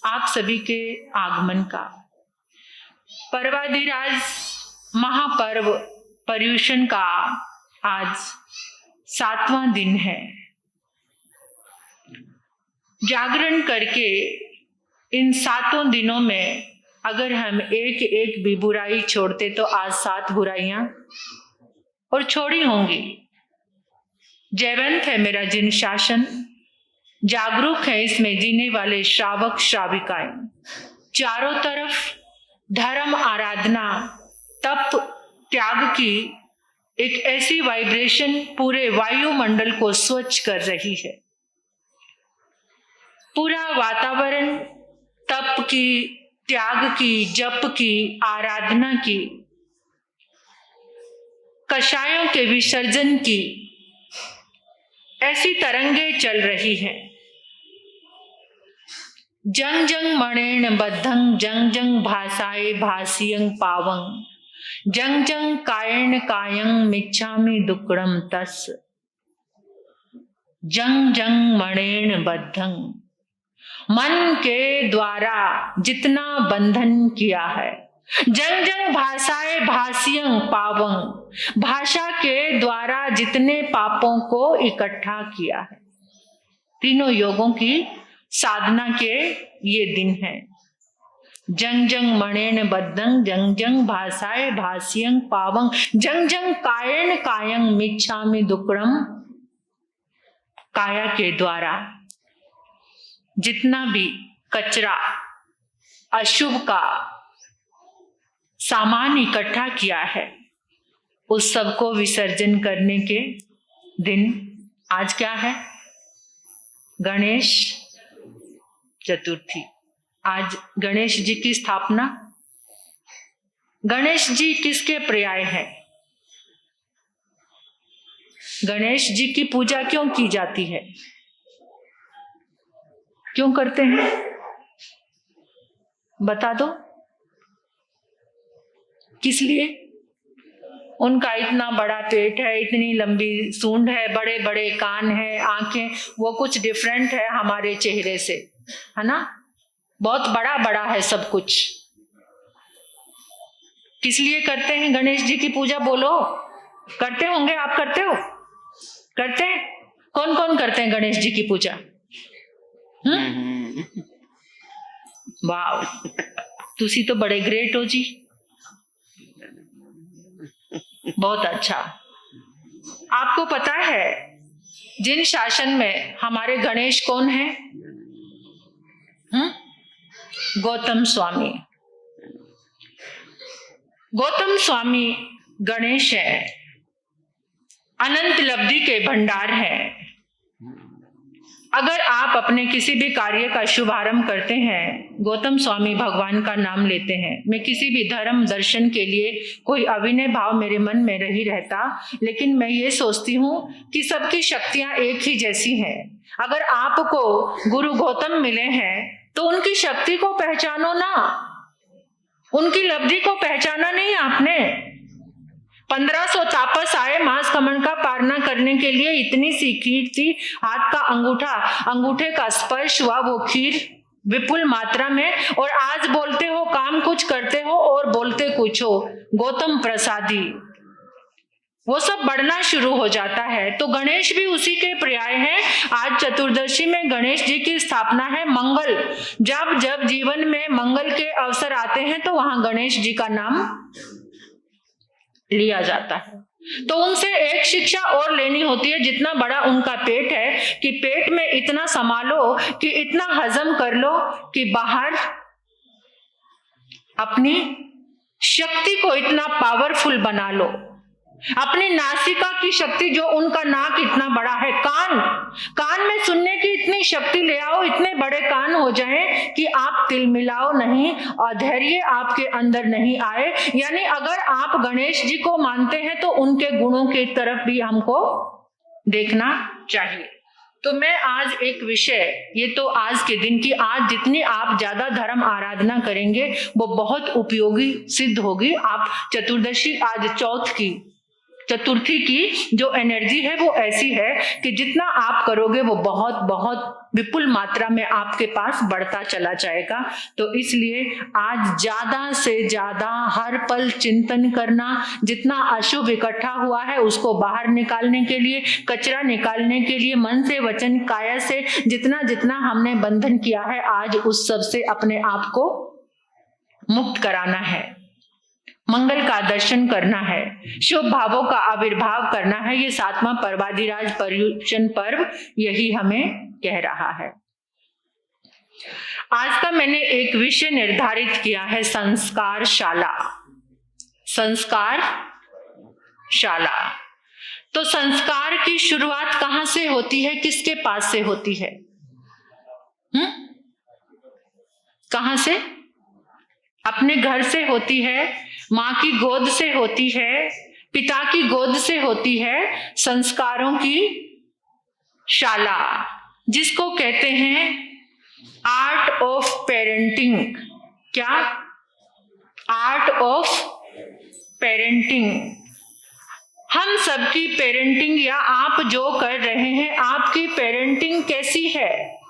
आप सभी के आगमन का। पर्वाधिराज महापर्व पर्युषण का आज 7वां दिन है। जागरण करके इन 7 दिनों में अगर हम एक एक भी बुराई छोड़ते तो आज 7 बुराइयां और छोड़ी होंगी। जयवंत है मेरा जिन शासन, जागरूक है इसमें जीने वाले श्रावक श्राविकाएं। चारों तरफ धर्म आराधना तप त्याग की एक ऐसी वाइब्रेशन पूरे वायुमंडल को स्वच्छ कर रही है। पूरा वातावरण तप की, त्याग की, जप की, आराधना की, कषायों के विसर्जन की ऐसी तरंगे चल रही हैं। जंग जंग मणेन बद्धं जंग जंग भासाए भासियं पावं जंग जंग कायेन कायं मिच्छामि दुक्कडं तस्। जंग जंग मणेन बद्धं, मन के द्वारा जितना बंधन किया है। जंग जंग भाषाए भासियं पावं, भाषा के द्वारा जितने पापों को इकट्ठा किया है। तीनों योगों की साधना के ये दिन है। जंग जंग मणेन बद्धं जंग जंग भाषाए भासियं पावं जंग जंग कायेन कायं मिच्छामि दुक्कडं। काया के द्वारा जितना भी कचरा अशुभ का सामान इकट्ठा किया है उस सब को विसर्जन करने के दिन आज क्या है? गणेश चतुर्थी। आज गणेश जी की स्थापना। गणेश जी किसके पर्याय है? गणेश जी की पूजा क्यों की जाती है? क्यों करते हैं? बता दो किस लिए? उनका इतना बड़ा पेट है, इतनी लंबी सूंड है, बड़े बड़े कान है, आंखें, वो कुछ डिफरेंट है हमारे चेहरे से, है ना? बहुत बड़ा बड़ा है सब कुछ। किस लिए करते हैं गणेश जी की पूजा? बोलो। करते होंगे, आप करते हो? करते हैं? कौन कौन करते हैं गणेश जी की पूजा? वाह, तुसी तो बड़े ग्रेट हो जी। बहुत अच्छा। आपको पता है जिन शासन में हमारे गणेश कौन है? गौतम स्वामी। गौतम स्वामी गणेश है, अनंत लब्धि के भंडार है। अगर आप अपने किसी भी कार्य का शुभारंभ करते हैं, गौतम स्वामी भगवान का नाम लेते हैं। मैं किसी भी धर्म दर्शन के लिए कोई अभिनय भाव मेरे मन में नहीं रहता, लेकिन मैं ये सोचती हूँ कि सबकी शक्तियां एक ही जैसी हैं। अगर आपको गुरु गौतम मिले हैं तो उनकी शक्ति को पहचानो ना, उनकी लब्धि को पहचाना नहीं आपने। 1500 तापस आए मांस खमन का पारना करने के लिए, इतनी सी खीर थी, हाथ का अंगूठे का स्पर्श हुआ वो खीर विपुल मात्रा में, और आज बोलते हो काम कुछ करते हो और बोलते कुछ हो। गौतम प्रसादी, वो सब बढ़ना शुरू हो जाता है। तो गणेश भी उसी के पर्याय हैं। आज चतुर्दशी में गणेश जी की स्थापना है। मंगल, जब जब जीवन में मंगल के अवसर आते हैं तो वहां गणेश जी का नाम लिया जाता है। तो उनसे एक शिक्षा और लेनी होती है। जितना बड़ा उनका पेट है कि पेट में इतना संभालो कि इतना हजम कर लो कि बाहर अपनी शक्ति को इतना पावरफुल बना लो। अपनी नासिका की शक्ति, जो उनका नाक इतना बड़ा है, कान में सुनने की इतनी शक्ति ले आओ, इतने बड़े कान हो जाएं कि आप तिलमिलाओ नहीं, अधैर्य आपके अंदर नहीं आए। यानी अगर आप गणेश जी को मानते हैं तो उनके गुणों की तरफ भी हमको देखना चाहिए। तो मैं आज एक विषय, ये तो आज के दिन की, आज जितनी आप ज्यादा धर्म आराधना करेंगे वो बहुत उपयोगी सिद्ध होगी। आप चतुर्दशी, आज चतुर्थी की जो एनर्जी है वो ऐसी है कि जितना आप करोगे वो बहुत बहुत विपुल मात्रा में आपके पास बढ़ता चला जाएगा। तो इसलिए आज ज्यादा से ज्यादा हर पल चिंतन करना, जितना अशुभ इकट्ठा हुआ है उसको बाहर निकालने के लिए, कचरा निकालने के लिए, मन से वचन काया से जितना जितना हमने बंधन किया है, आज उस सब से अपने आप को मुक्त कराना है, मंगल का दर्शन करना है, शुभ भावों का आविर्भाव करना है। ये 7वां पर्वाधिराज पर्युषण पर्व यही हमें कह रहा है। आज का मैंने एक विषय निर्धारित किया है, संस्कार शाला। संस्कार शाला। तो संस्कार की शुरुआत कहां से होती है, किसके पास से होती है? कहां से? अपने घर से होती है, माँ की गोद से होती है, पिता की गोद से होती है। संस्कारों की शाला, जिसको कहते हैं आर्ट ऑफ पेरेंटिंग। क्या? Art of parenting. हम सबकी पेरेंटिंग, या आप जो कर रहे हैं, आपकी पेरेंटिंग कैसी है?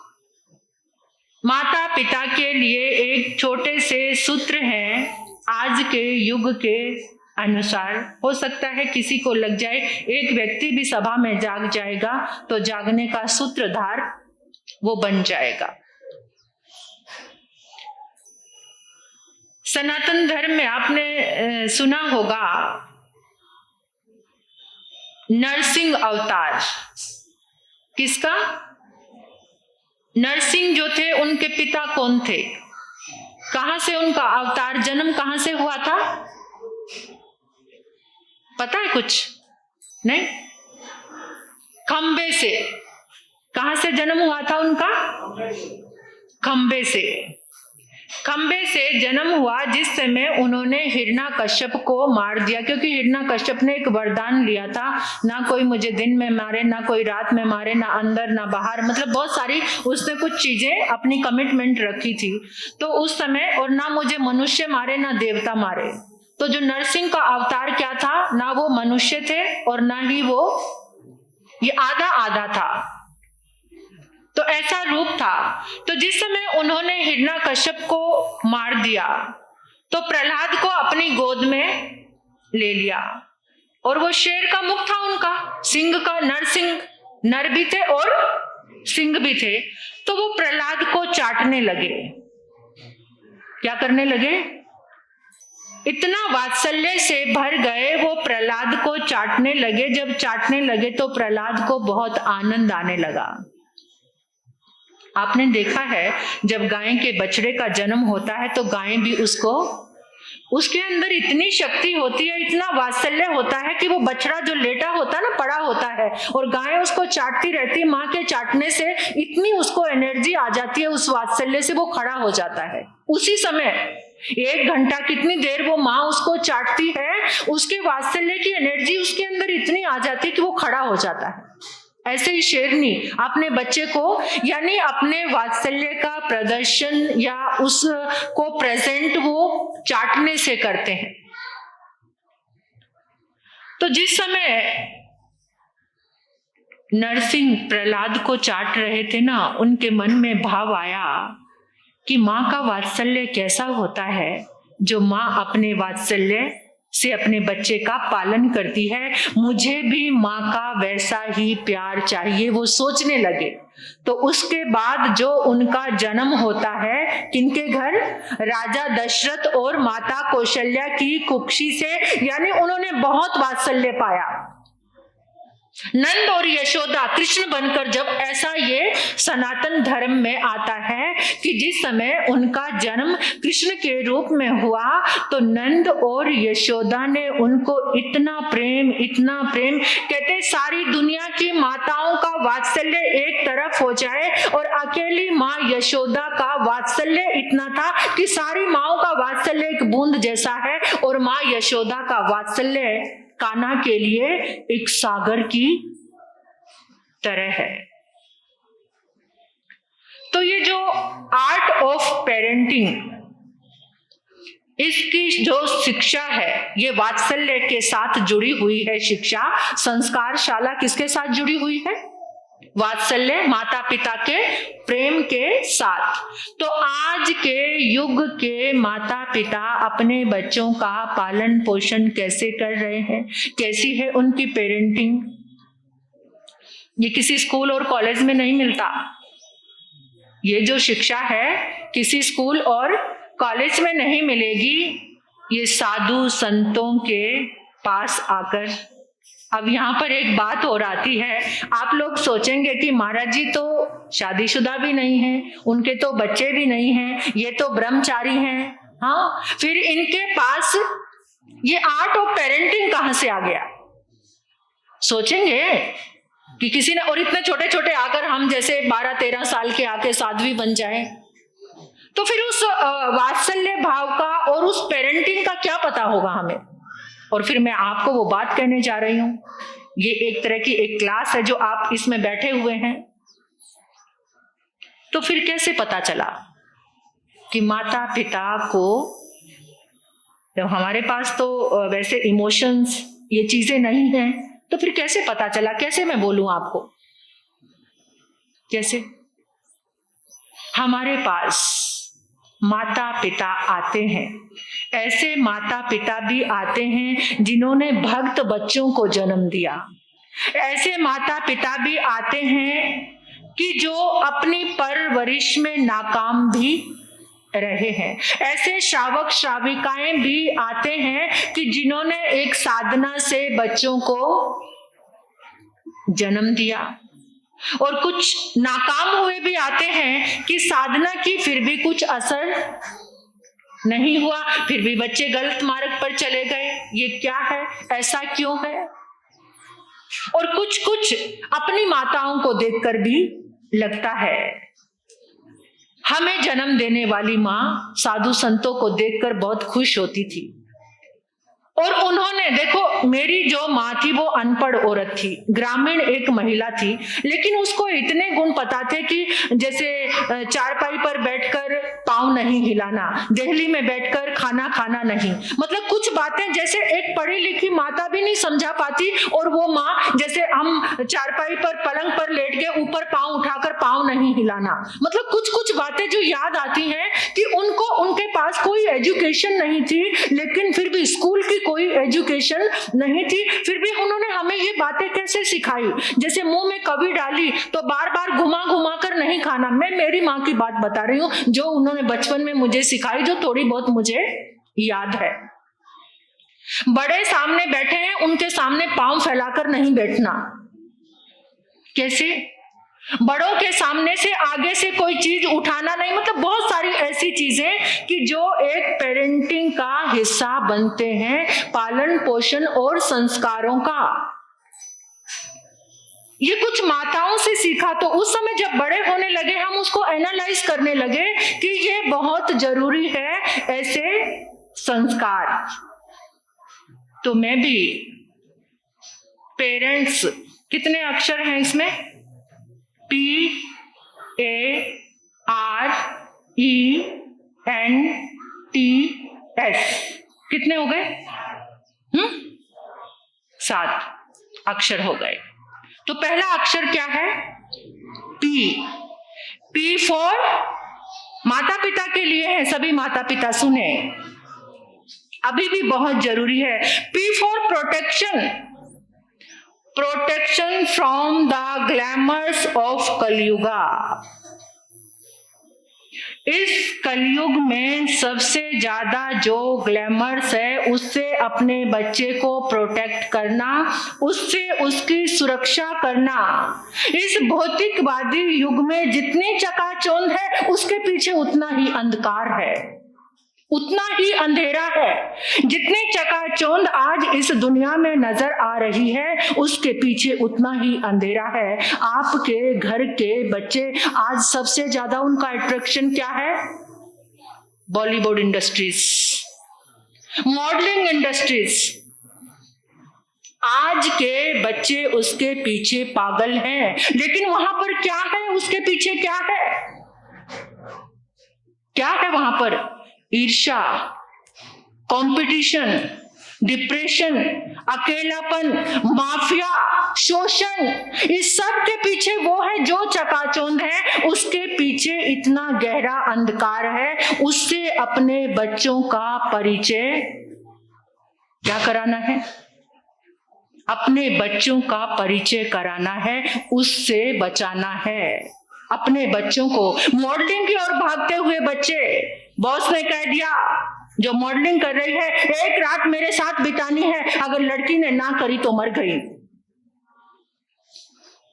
माता पिता के लिए एक छोटे से सूत्र हैं आज के युग के अनुसार। हो सकता है किसी को लग जाए, एक व्यक्ति भी सभा में जाग जाएगा तो जागने का सूत्रधार वो बन जाएगा। सनातन धर्म में आपने सुना होगा नरसिंह अवतार। किसका? नरसिंह जो थे उनके पिता कौन थे? कहां से उनका अवतार, जन्म कहां से हुआ था? पता है कुछ? नहीं? खंबे से। कहां से जन्म हुआ था उनका? खंबे से। खंबे से जन्म हुआ जिस समय उन्होंने हिरण्यकश्यप को मार दिया, क्योंकि हिरण्यकश्यप ने एक वरदान लिया था, ना कोई मुझे दिन में मारे, ना कोई रात में मारे, ना अंदर ना बाहर, मतलब बहुत सारी उसने कुछ चीजें अपनी कमिटमेंट रखी थी। तो उस समय, और ना मुझे मनुष्य मारे ना देवता मारे। तो जो नरसिंह का अवतार क्या था, ना वो मनुष्य थे और ना ही वो, ये आधा आधा था, तो ऐसा रूप था। तो जिस समय उन्होंने हिरण्यकश्यप को मार दिया तो प्रहलाद को अपनी गोद में ले लिया, और वो शेर का मुख था उनका, सिंह का, नरसिंह, नर भी थे और सिंह भी थे। तो वो प्रहलाद को चाटने लगे। क्या करने लगे? इतना वात्सल्य से भर गए, वो प्रहलाद को चाटने लगे। जब चाटने लगे तो प्रहलाद को बहुत आनंद आने लगा। आपने देखा है जब गाय के बछड़े का जन्म होता है तो गाय भी उसको, उसके अंदर इतनी शक्ति होती है, इतना वात्सल्य होता है कि वो बछड़ा जो लेटा होता है ना, पड़ा होता है, और गाय उसको चाटती रहती है। माँ के चाटने से इतनी उसको एनर्जी आ जाती है, उस वात्सल्य से वो खड़ा हो जाता है। उसी समय 1 घंटा, कितनी देर वो माँ उसको चाटती है, उसके वात्सल्य की एनर्जी उसके अंदर इतनी आ जाती है कि वो खड़ा हो जाता है। ऐसे ही शेरनी अपने बच्चे को, यानी अपने वात्सल्य का प्रदर्शन या उसको प्रेजेंट वो चाटने से करते हैं। तो जिस समय नरसिंह प्रहलाद को चाट रहे थे ना, उनके मन में भाव आया कि माँ का वात्सल्य कैसा होता है, जो माँ अपने वात्सल्य से अपने बच्चे का पालन करती है, मुझे भी माँ का वैसा ही प्यार चाहिए, वो सोचने लगे। तो उसके बाद जो उनका जन्म होता है, किनके घर? राजा दशरथ और माता कौशल्या की कुक्षी से, यानी उन्होंने बहुत वात्सल्य पाया। नंद और यशोदा कृष्ण बनकर जब ऐसा ये सनातन धर्म में आता है कि जिस समय उनका जन्म कृष्ण के रूप में हुआ, तो नंद और यशोदा ने उनको इतना प्रेम, इतना प्रेम, कहते सारी दुनिया की माताओं का वात्सल्य एक तरफ हो जाए और अकेली माँ यशोदा का वात्सल्य इतना था कि सारी माँओं का वात्सल्य एक बूंद जैसा है, और माँ यशोदा का वात्सल्य कान्हा के लिए एक सागर की तरह है। तो ये जो आर्ट ऑफ पेरेंटिंग, इसकी जो शिक्षा है, ये वात्सल्य के साथ जुड़ी हुई है शिक्षा। संस्कार शाला किसके साथ जुड़ी हुई है? वात्सल्य, माता पिता के प्रेम के साथ। तो आज के युग के माता पिता अपने बच्चों का पालन पोषण कैसे कर रहे हैं, कैसी है उनकी पेरेंटिंग, ये किसी स्कूल और कॉलेज में नहीं मिलता। ये जो शिक्षा है किसी स्कूल और कॉलेज में नहीं मिलेगी, ये साधु संतों के पास आकर। अब यहाँ पर एक बात और आती है, आप लोग सोचेंगे कि महाराज जी तो शादीशुदा भी नहीं है, उनके तो बच्चे भी नहीं हैं, ये तो ब्रह्मचारी हैं। हाँ, फिर इनके पास ये आर्ट ऑफ पेरेंटिंग कहाँ से आ गया? सोचेंगे कि किसी ने, और इतने छोटे छोटे आकर हम जैसे 12-13 साल के आके साध्वी बन जाए, तो फिर उस वात्सल्य भाव का और उस पेरेंटिंग का क्या पता होगा हमें। और फिर मैं आपको वो बात कहने जा रही हूं, ये एक तरह की एक क्लास है जो आप इसमें बैठे हुए हैं। तो फिर कैसे पता चला कि माता पिता को, जब हमारे पास तो वैसे इमोशंस ये चीजें नहीं हैं, तो फिर कैसे पता चला? कैसे मैं बोलूं आपको, कैसे? हमारे पास माता पिता आते हैं, ऐसे माता पिता भी आते हैं जिन्होंने भक्त बच्चों को जन्म दिया। ऐसे माता पिता भी आते हैं कि जो अपनी परवरिश में नाकाम भी रहे हैं। ऐसे श्रावक श्राविकाएं भी आते हैं कि जिन्होंने एक साधना से बच्चों को जन्म दिया, और कुछ नाकाम हुए भी आते हैं कि साधना की फिर भी कुछ असर नहीं हुआ, फिर भी बच्चे गलत मार्ग पर चले गए। ये क्या है, ऐसा क्यों है? और कुछ कुछ अपनी माताओं को देखकर भी लगता है, हमें जन्म देने वाली माँ साधु संतों को देखकर बहुत खुश होती थी। और उन्होंने, देखो मेरी जो माँ थी वो अनपढ़ औरत थी, ग्रामीण एक महिला थी, लेकिन उसको इतने गुण पता थे कि जैसे चारपाई पर बैठकर पाँव नहीं हिलाना, देहली में बैठकर खाना खाना नहीं, मतलब कुछ बातें जैसे एक पढ़ी लिखी माता भी नहीं समझा पाती, और वो माँ जैसे हम चारपाई पर पलंग पर लेट के ऊपर पाँव उठाकर पाँव नहीं हिलाना, मतलब कुछ कुछ बातें जो याद आती हैं कि उनको, उनके पास कोई एजुकेशन नहीं थी, लेकिन फिर भी स्कूल की कोई एजुकेशन नहीं थी, फिर भी उन्होंने हमें ये बातें कैसे सिखाई। जैसे मुंह में कभी डाली तो बार बार घुमा घुमा कर नहीं खाना। मैं मेरी माँ की बात बता रही हूँ जो उन्होंने बचपन में मुझे सिखाई, जो थोड़ी बहुत मुझे याद है। बड़े सामने बैठे हैं, उनके सामने पांव फैलाकर नहीं बैठना। कैसे? बड़ों के सामने से आगे से कोई चीज उठाना नहीं, मतलब बहुत सारी ऐसी चीजें कि जो एक पेरेंटिंग का हिस्सा बनते हैं, पालन पोषण और संस्कारों का। ये कुछ माताओं से सीखा, तो उस समय जब बड़े होने लगे हम उसको एनालाइज करने लगे कि ये बहुत जरूरी है ऐसे संस्कार। तो मैं भी, पेरेंट्स, कितने अक्षर हैं इसमें? PARENTS, कितने हो गए? 7 अक्षर हो गए। तो पहला अक्षर क्या है? P फॉर माता पिता के लिए है। सभी माता पिता सुने, अभी भी बहुत जरूरी है। P for protection, protection from the glamorous of Kalyuga. इस कलयुग में सबसे ज्यादा जो ग्लैमर्स है उससे अपने बच्चे को प्रोटेक्ट करना, उससे उसकी सुरक्षा करना। इस भौतिकवादी युग में जितनी चकाचौंध है उसके पीछे उतना ही अंधकार है, उतना ही अंधेरा है। जितनी चकाचौंध आज इस दुनिया में नजर आ रही है उसके पीछे उतना ही अंधेरा है। आपके घर के बच्चे आज सबसे ज्यादा उनका अट्रैक्शन क्या है? Bollywood industries, modelling industries. आज के बच्चे उसके पीछे पागल हैं, लेकिन वहां पर क्या है? उसके पीछे क्या है? क्या है वहां पर? ईर्ष्या, कंपटीशन, डिप्रेशन, अकेलापन, माफिया, शोषण, इस सब के पीछे वो है जो चकाचौंध है, उसके पीछे इतना गहरा अंधकार है। उससे अपने बच्चों का परिचय क्या कराना है? अपने बच्चों का परिचय कराना है, उससे बचाना है अपने बच्चों को। मॉडलिंग की ओर भागते हुए बच्चे, बॉस ने कह दिया जो मॉडलिंग कर रही है 1 रात मेरे साथ बितानी है, अगर लड़की ने ना करी तो मर गई।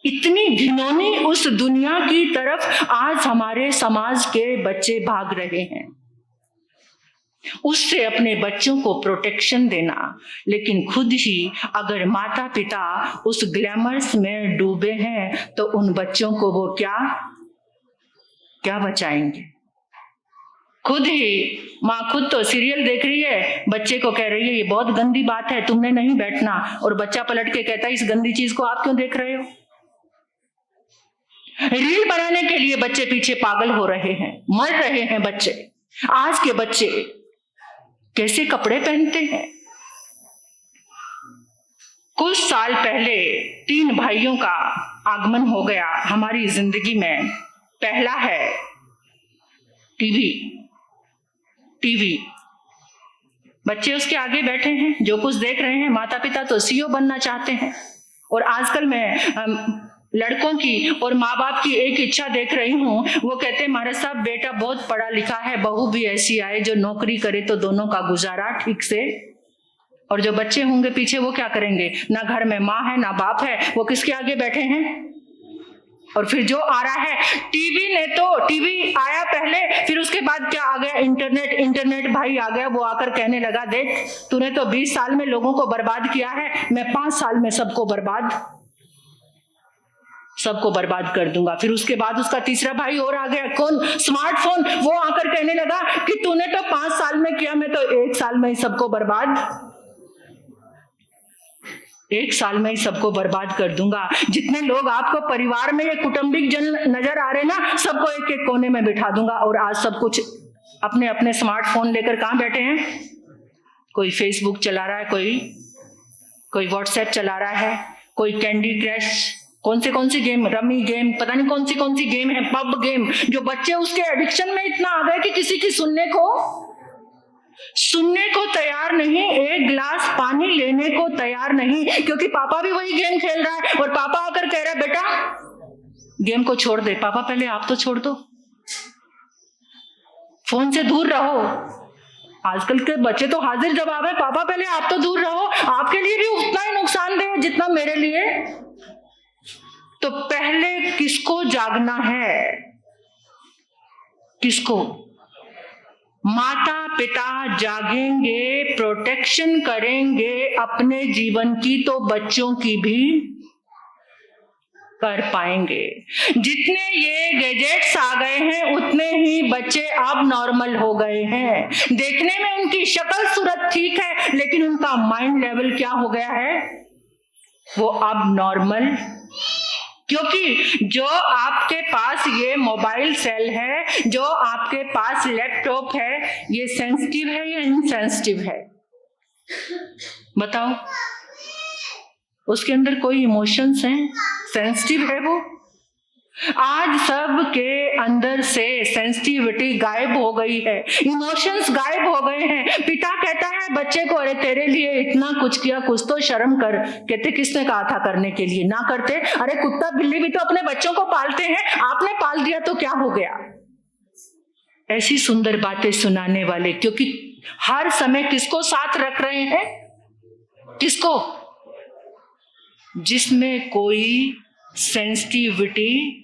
इतनी घिनौनी उस दुनिया की तरफ आज हमारे समाज के बच्चे भाग रहे हैं। उससे अपने बच्चों को प्रोटेक्शन देना, लेकिन खुद ही अगर माता पिता उस ग्लैमर्स में डूबे हैं तो उन बच्चों को वो क्या बचाएंगे? खुद ही माँ खुद तो सीरियल देख रही है, बच्चे को कह रही है ये बहुत गंदी बात है, तुमने नहीं बैठना, और बच्चा पलट के कहता है इस गंदी चीज को आप क्यों देख रहे हो? रील बनाने के लिए बच्चे पीछे पागल हो रहे हैं, मर रहे हैं बच्चे। आज के बच्चे कैसे कपड़े पहनते हैं? कुछ साल पहले 3 भाइयों का आगमन हो गया हमारी जिंदगी में। पहला है टीवी। बच्चे उसके आगे बैठे हैं, जो कुछ देख रहे हैं। माता पिता तो सीईओ बनना चाहते हैं। और आजकल मैं लड़कों की और माँ बाप की एक इच्छा देख रही हूँ, वो कहते हैं महाराज साहब बेटा बहुत पढ़ा लिखा है, बहू भी ऐसी आए जो नौकरी करे तो दोनों का गुजारा ठीक से। और जो बच्चे होंगे पीछे वो क्या करेंगे? ना घर में माँ है ना बाप है, वो किसके आगे बैठे हैं? और फिर जो आ रहा है टीवी आया पहले, फिर उसके बाद क्या आ गया? इंटरनेट भाई आ गया। वो आकर कहने लगा देख तूने तो 20 साल में लोगों को बर्बाद किया है, मैं 5 साल में सबको बर्बाद कर दूंगा। फिर उसके बाद उसका तीसरा भाई और आ गया, कौन? स्मार्टफोन। वो आकर कहने लगा कि तूने तो 5 साल में किया, मैं तो 1 साल में ही सबको बर्बाद कर दूंगा। जितने लोग आपको परिवार में ये कुटुंबिक जन नजर आ रहे ना, सबको एक एक कोने में बिठा दूंगा। और आज सब कुछ अपने अपने स्मार्टफोन लेकर कहां बैठे हैं? कोई फेसबुक चला रहा है, कोई व्हाट्सएप चला रहा है, कोई कैंडी क्रश, कौन सी गेम, रमी गेम, पता नहीं कौन सी गेम है, पब गेम, जो बच्चे उसके एडिक्शन में इतना आ गए कि किसी की सुनने को तैयार नहीं, एक गिलास पानी लेने को तैयार नहीं, क्योंकि पापा भी वही गेम खेल रहा है। और पापा आकर कह रहा है बेटा गेम को छोड़ दे। पापा पहले आप तो छोड़ दो, फोन से दूर रहो। आजकल के बच्चे तो हाजिर जवाब है, पापा पहले आप तो दूर रहो, आपके लिए भी उतना ही नुकसानदेह है जितना मेरे लिए। तो पहले किसको जागना है? किसको? माता पिता जागेंगे, प्रोटेक्शन करेंगे अपने जीवन की, तो बच्चों की भी कर पाएंगे। जितने ये गैजेट्स आ गए हैं उतने ही बच्चे अब नॉर्मल हो गए हैं। देखने में उनकी शक्ल सूरत ठीक है, लेकिन उनका माइंड लेवल क्या हो गया है? वो अब नॉर्मल। क्योंकि जो आपके पास ये मोबाइल सेल है, जो आपके पास लैपटॉप है, ये सेंसिटिव है या इनसेंसिटिव है? बताओ। उसके अंदर कोई इमोशंस हैं? सेंसिटिव है वो? आज सब के अंदर से सेंसिटिविटी गायब हो गई है, इमोशंस गायब हो गए हैं। पिता कहता है बच्चे को अरे तेरे लिए इतना कुछ किया, कुछ तो शर्म कर। कहते किसने कहा था करने के लिए? ना करते। अरे कुत्ता बिल्ली भी तो अपने बच्चों को पालते हैं, आपने पाल दिया तो क्या हो गया? ऐसी सुंदर बातें सुनाने वाले, क्योंकि हर समय किसको साथ रख रहे हैं? किसको? जिसमें कोई सेंसिटिविटी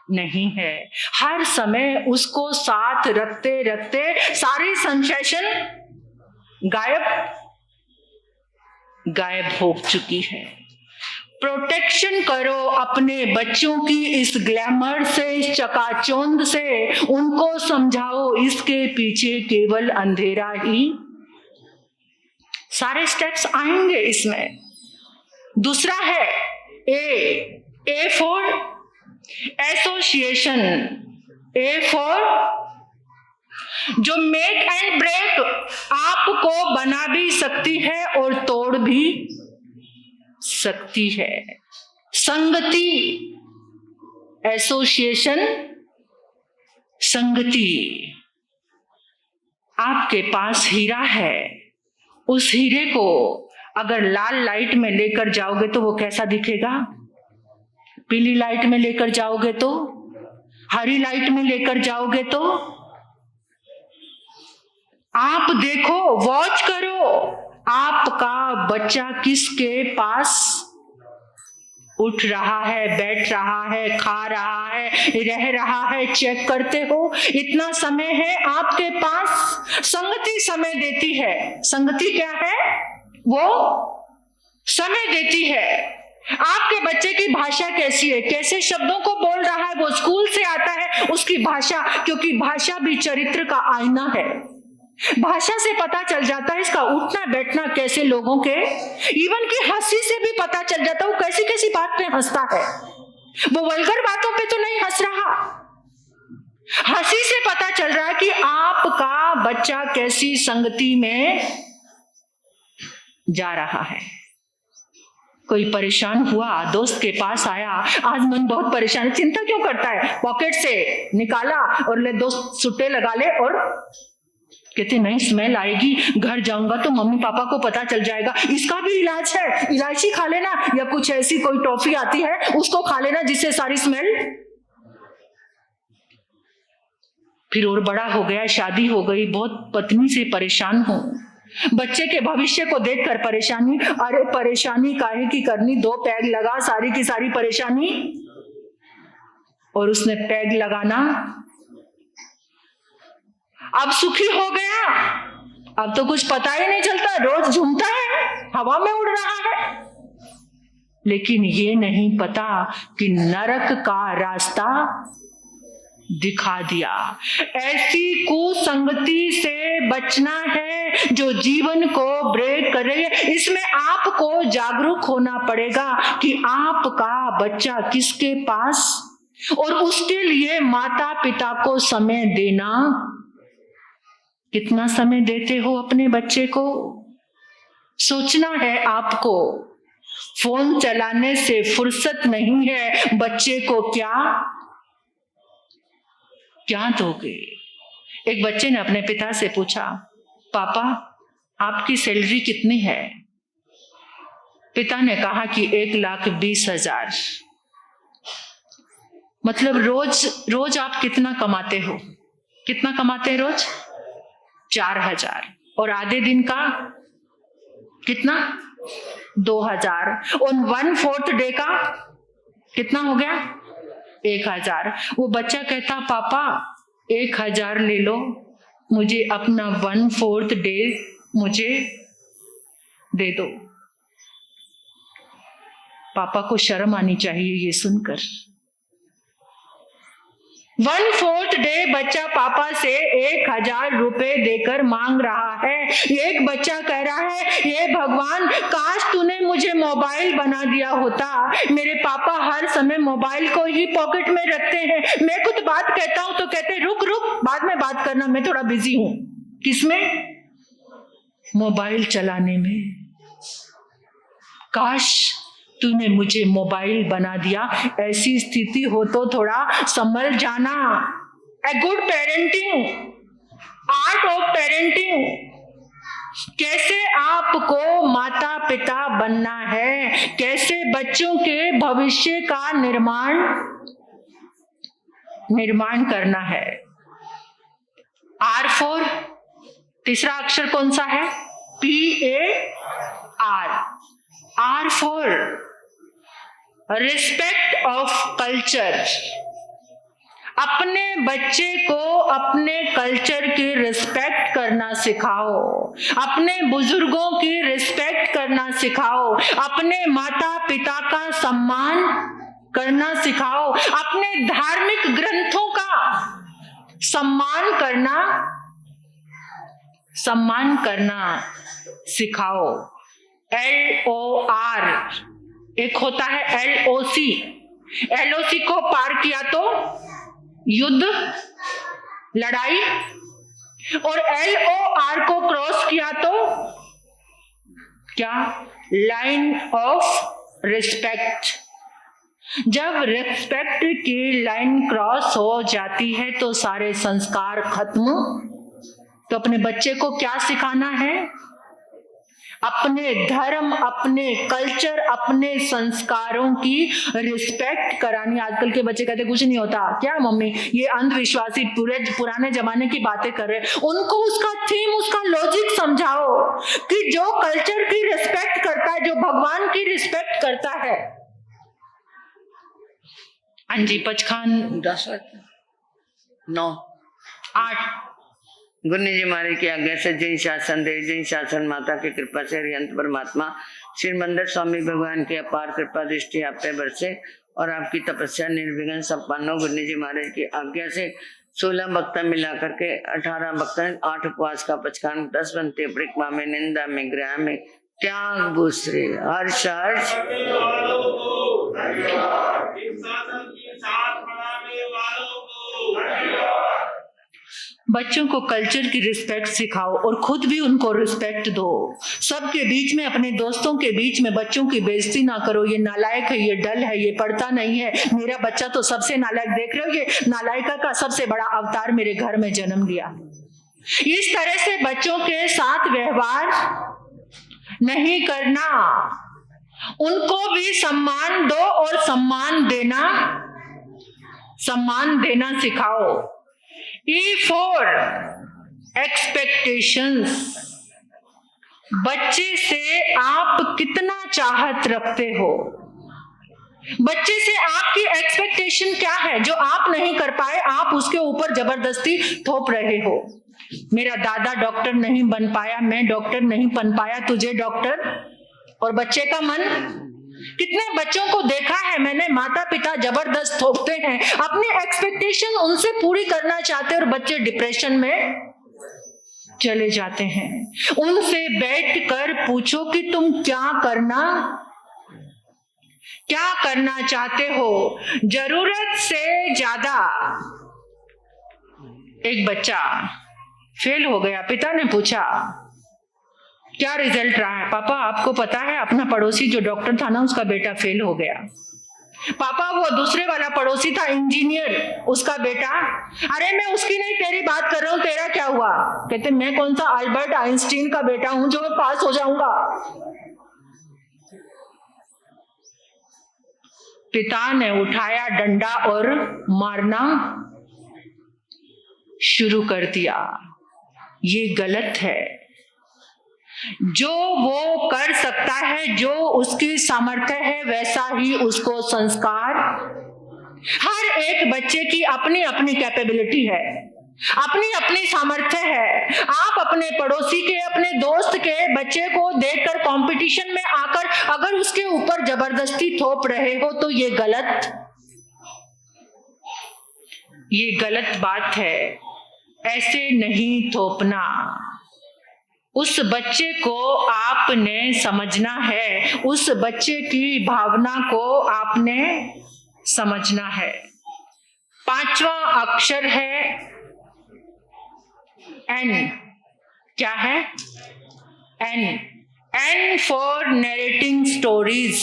नहीं है। हर समय उसको साथ रखते रखते सारी सेंसेशन गायब हो चुकी है। प्रोटेक्शन करो अपने बच्चों की इस ग्लैमर से, इस चकाचौंध से। उनको समझाओ इसके पीछे केवल अंधेरा ही। सारे स्टेप्स आएंगे इसमें। दूसरा है A for association, A for जो मेक एंड ब्रेक आपको बना भी सकती है और तोड़ भी सकती है। संगति, एसोसिएशन, संगति। आपके पास हीरा है, उस हीरे को अगर लाल लाइट में लेकर जाओगे तो वो कैसा दिखेगा? पीली लाइट में लेकर जाओगे तो, हरी लाइट में लेकर जाओगे तो, आप देखो, वॉच करो, आपका बच्चा किसके पास उठ रहा है, बैठ रहा है, खा रहा है, रह रहा है, चेक करते हो। इतना समय है आपके पास। संगति समय देती है। संगति क्या है? वो समय देती है। आपके बच्चे की भाषा कैसी है, कैसे शब्दों को बोल रहा है, वो स्कूल से आता है उसकी भाषा, क्योंकि भाषा भी चरित्र का आईना है। भाषा से पता चल जाता है इसका उठना बैठना कैसे, लोगों के इवन की हंसी से भी पता चल जाता है वो कैसी कैसी बात पे हंसता है। वो वल्गर बातों पे तो नहीं हंस रहा, हंसी से पता चल रहा है कि आपका बच्चा कैसी संगति में जा रहा है। कोई परेशान हुआ, दोस्त के पास आया, आज मन बहुत परेशान, चिंता क्यों करता है, पॉकेट से निकाला और ले, दोस्त सुट्टे लगा ले, और कहते नहीं स्मेल आएगी, घर जाऊंगा तो मम्मी पापा को पता चल जाएगा। इसका भी इलाज है, इलायची खा लेना, या कुछ ऐसी कोई टॉफी आती है उसको खा लेना जिससे सारी स्मेल। फिर और बड़ा हो गया, शादी हो गई, बहुत पत्नी से परेशान हूं, बच्चे के भविष्य को देखकर परेशानी। अरे परेशानी काहे की करनी, 2 पैग लगा, सारी की सारी परेशानी। और उसने पैग लगाना, अब सुखी हो गया, अब तो कुछ पता ही नहीं चलता, रोज झूमता है, हवा में उड़ रहा है। लेकिन ये नहीं पता कि नरक का रास्ता दिखा दिया। ऐसी कुसंगति से बचना है जो जीवन को ब्रेक कर रही है। इसमें आपको जागरूक होना पड़ेगा कि आपका बच्चा किसके पास, और उसके लिए माता पिता को समय देना। कितना समय देते हो अपने बच्चे को? सोचना है आपको। फोन चलाने से फुर्सत नहीं है, बच्चे को क्या दोगे? एक बच्चे ने अपने पिता से पूछा, पापा आपकी सैलरी कितनी है? पिता ने कहा कि 1,20,000। मतलब रोज आप कितना कमाते हो? कितना कमाते हैं रोज? 4,000। और आधे दिन का कितना? 2,000। और 1/4 डे का कितना हो गया? 1,000। वो बच्चा कहता, पापा 1,000 ले लो, मुझे अपना 1/4 डे मुझे दे दो। पापा को शर्म आनी चाहिए ये सुनकर। 1/4 डे बच्चा पापा से 1,000 रुपए देकर मांग रहा है। एक बच्चा कह रहा है, ये भगवान काश तूने मुझे मोबाइल बना दिया होता। मेरे पापा हर समय मोबाइल को ही पॉकेट में रखते हैं, मैं कुछ बात कहता हूं तो कहते रुक बाद में बात करना, मैं थोड़ा बिजी हूं। किसमें? मोबाइल चलाने में। काश तूने मुझे मोबाइल बना दिया। ऐसी स्थिति हो तो थोड़ा संभल जाना। A good parenting, art of parenting. कैसे आपको माता पिता बनना है, कैसे बच्चों के भविष्य का निर्माण करना है। R4 तीसरा अक्षर कौन सा है? PAR। R4 respect of culture. अपने बच्चे को अपने कल्चर की रिस्पेक्ट करना सिखाओ, अपने बुजुर्गों की रिस्पेक्ट करना सिखाओ, अपने माता पिता का सम्मान करना सिखाओ, अपने धार्मिक ग्रंथों का सम्मान करना सिखाओ। LOR एक होता है LOC। LOC को पार किया तो युद्ध, लड़ाई, और LOR को क्रॉस किया तो क्या? Line of respect. जब रिस्पेक्ट की लाइन क्रॉस हो जाती है तो सारे संस्कार खत्म। तो अपने बच्चे को क्या सिखाना है? अपने धर्म, अपने कल्चर, अपने संस्कारों की रिस्पेक्ट करानी। आजकल के बच्चे कहते कुछ नहीं होता, क्या मम्मी ये अंधविश्वासी पुराने जमाने की बातें कर रहे हैं। उनको उसका थीम, उसका लॉजिक समझाओ कि जो कल्चर की रिस्पेक्ट करता है, जो भगवान की रिस्पेक्ट करता है। हाँ जी, पचखान 10 9 8 गुरु जी महाराज की आज्ञा से जैन शासन देव, जैन शासन माता की कृपा से हरिहंत परमात्मा श्री मंदिर स्वामी भगवान की अपार कृपा दृष्टि आप पे बरसे और आपकी तपस्या निर्विघ्न संपन्न हो। गुरु जी महाराज की आज्ञा से 16 भक्ता मिला करके 18 भक्ता, 8 उपवास का पचखान, 10 बनते परिक्रमा में, निंदा में, ग्रह में, त्याग भूसरे हर्ष हर्ष बच्चों को कल्चर की रिस्पेक्ट सिखाओ और खुद भी उनको रिस्पेक्ट दो। सबके बीच में, अपने दोस्तों के बीच में बच्चों की बेइज्जती ना करो। ये नालायक है, ये डल है, ये पढ़ता नहीं है, मेरा बच्चा तो सबसे नालायक, देख रहे हो ये नालायका का सबसे बड़ा अवतार मेरे घर में जन्म लिया। इस तरह से बच्चों के साथ व्यवहार नहीं करना। उनको भी सम्मान दो और सम्मान देना सिखाओ। E4 expectations. बच्चे से आप कितना चाहत रखते हो? बच्चे से आपकी एक्सपेक्टेशन क्या है? जो आप नहीं कर पाए आप उसके ऊपर जबरदस्ती थोप रहे हो। मेरा दादा डॉक्टर नहीं बन पाया, मैं डॉक्टर नहीं बन पाया, तुझे डॉक्टर। और बच्चे का मन, कितने बच्चों को देखा है मैंने, माता पिता जबरदस्त थोपते हैं, अपनी एक्सपेक्टेशन उनसे पूरी करना चाहते हैं और बच्चे डिप्रेशन में चले जाते हैं। उनसे बैठकर पूछो कि तुम क्या करना चाहते हो। जरूरत से ज्यादा। एक बच्चा फेल हो गया, पिता ने पूछा क्या रिजल्ट रहा है? पापा आपको पता है अपना पड़ोसी जो डॉक्टर था ना, उसका बेटा फेल हो गया। पापा वो दूसरे वाला पड़ोसी था इंजीनियर, उसका बेटा। अरे मैं उसकी नहीं तेरी बात कर रहा हूं, तेरा क्या हुआ? कहते मैं कौन सा अल्बर्ट आइंस्टीन का बेटा हूं जो मैं पास हो जाऊंगा। पिता ने उठाया डंडा और मारना शुरू कर दिया। ये गलत है। जो वो कर सकता है, जो उसकी सामर्थ्य है, वैसा ही उसको संस्कार। हर एक बच्चे की अपनी अपनी कैपेबिलिटी है, अपनी अपनी सामर्थ्य है। आप अपने पड़ोसी के, अपने दोस्त के बच्चे को देखकर कंपटीशन में आकर अगर उसके ऊपर जबरदस्ती थोप रहे हो तो ये गलत बात है। ऐसे नहीं थोपना। उस बच्चे को आपने समझना है, उस बच्चे की भावना को आपने समझना है। 5वां अक्षर है N। क्या है? N for narrating stories.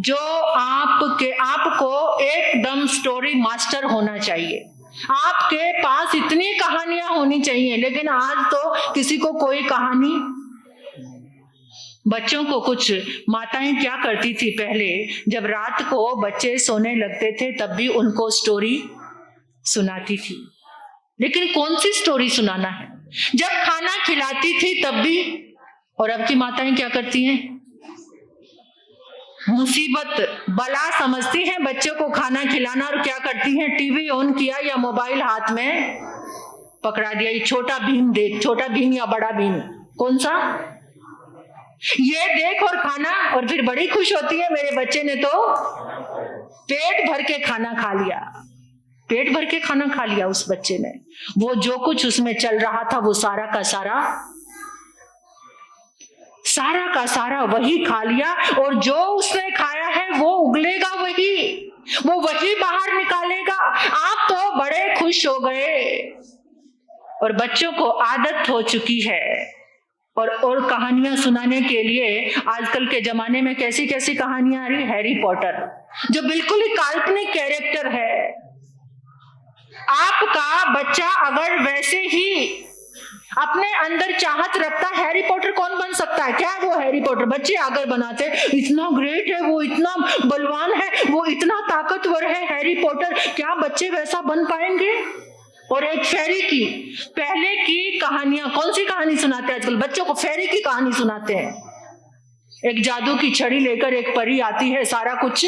जो आपको एकदम स्टोरी मास्टर होना चाहिए। आपके पास इतनी कहानियां होनी चाहिए, लेकिन आज तो किसी को कोई कहानी। बच्चों को कुछ माताएं क्या करती थी पहले, जब रात को बच्चे सोने लगते थे तब भी उनको स्टोरी सुनाती थी। लेकिन कौन सी स्टोरी सुनाना है? जब खाना खिलाती थी तब भी। और अब की माताएं क्या करती हैं? मुसीबत बला समझती हैं बच्चों को खाना खिलाना, और क्या करती हैं? टीवी ऑन किया या मोबाइल हाथ में पकड़ा दिया। ये छोटा भीम देख, छोटा भीम या बड़ा भीम, कौन सा? ये देख और खाना। और फिर बड़ी खुश होती है, मेरे बच्चे ने तो पेट भर के खाना खा लिया। पेट भर के खाना खा लिया उस बच्चे ने। वो जो कुछ उसमें चल रहा था वो सारा का सारा वही खा लिया। और जो उसने खाया है वो उगलेगा वो वही बाहर निकालेगा। आप तो बड़े खुश हो गए। और बच्चों को आदत हो चुकी है और कहानियां सुनाने के लिए आजकल के जमाने में कैसी कैसी कहानियां आ रही। हैरी पॉटर जो बिल्कुल ही काल्पनिक कैरेक्टर है। आपका बच्चा अगर वैसे ही अपने अंदर चाहत रखता, हैरी पॉटर कौन बन सकता है? क्या वो हैरी पॉटर बच्चे अगर बनाते, इतना ग्रेट है वो, इतना बलवान है वो, इतना ताकतवर है हैरी पॉटर, क्या बच्चे वैसा बन पाएंगे? और एक फेरी की, पहले की कहानियां, कौन सी कहानी सुनाते हैं आजकल बच्चों को? फेरी की कहानी सुनाते हैं। एक जादू की छड़ी लेकर एक परी आती है, सारा कुछ।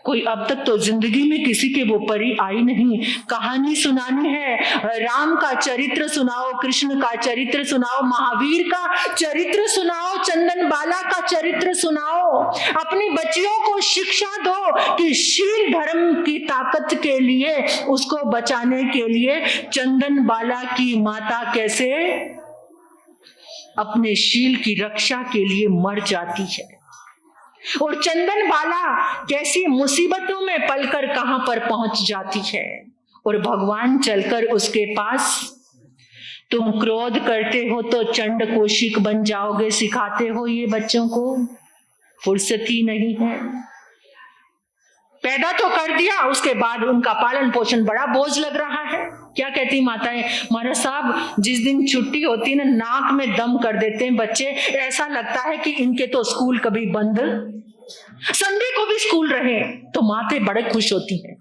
कोई अब तक तो जिंदगी में किसी के वो परी आई नहीं। कहानी सुनानी है, राम का चरित्र सुनाओ, कृष्ण का चरित्र सुनाओ, महावीर का चरित्र सुनाओ, चंदन बाला का चरित्र सुनाओ। अपनी बच्चियों को शिक्षा दो कि शील धर्म की ताकत के लिए, उसको बचाने के लिए चंदन बाला की माता कैसे अपने शील की रक्षा के लिए मर जाती है, और चंदन बाला कैसी मुसीबतों में पलकर कहां पर पहुंच जाती है, और भगवान चलकर उसके पास, तुम क्रोध करते हो तो चंड कोशिक बन जाओगे, सिखाते हो ये बच्चों को। फुर्सत ही नहीं है। पैदा तो कर दिया, उसके बाद उनका पालन पोषण बड़ा बोझ लग रहा है। क्या कहती माताएं, महाराज साहब जिस दिन छुट्टी होती ना, नाक में दम कर देते हैं बच्चे, ऐसा लगता है कि इनके तो स्कूल कभी बंद, संडे को भी स्कूल रहे, तो माताएं बड़े खुश होती हैं।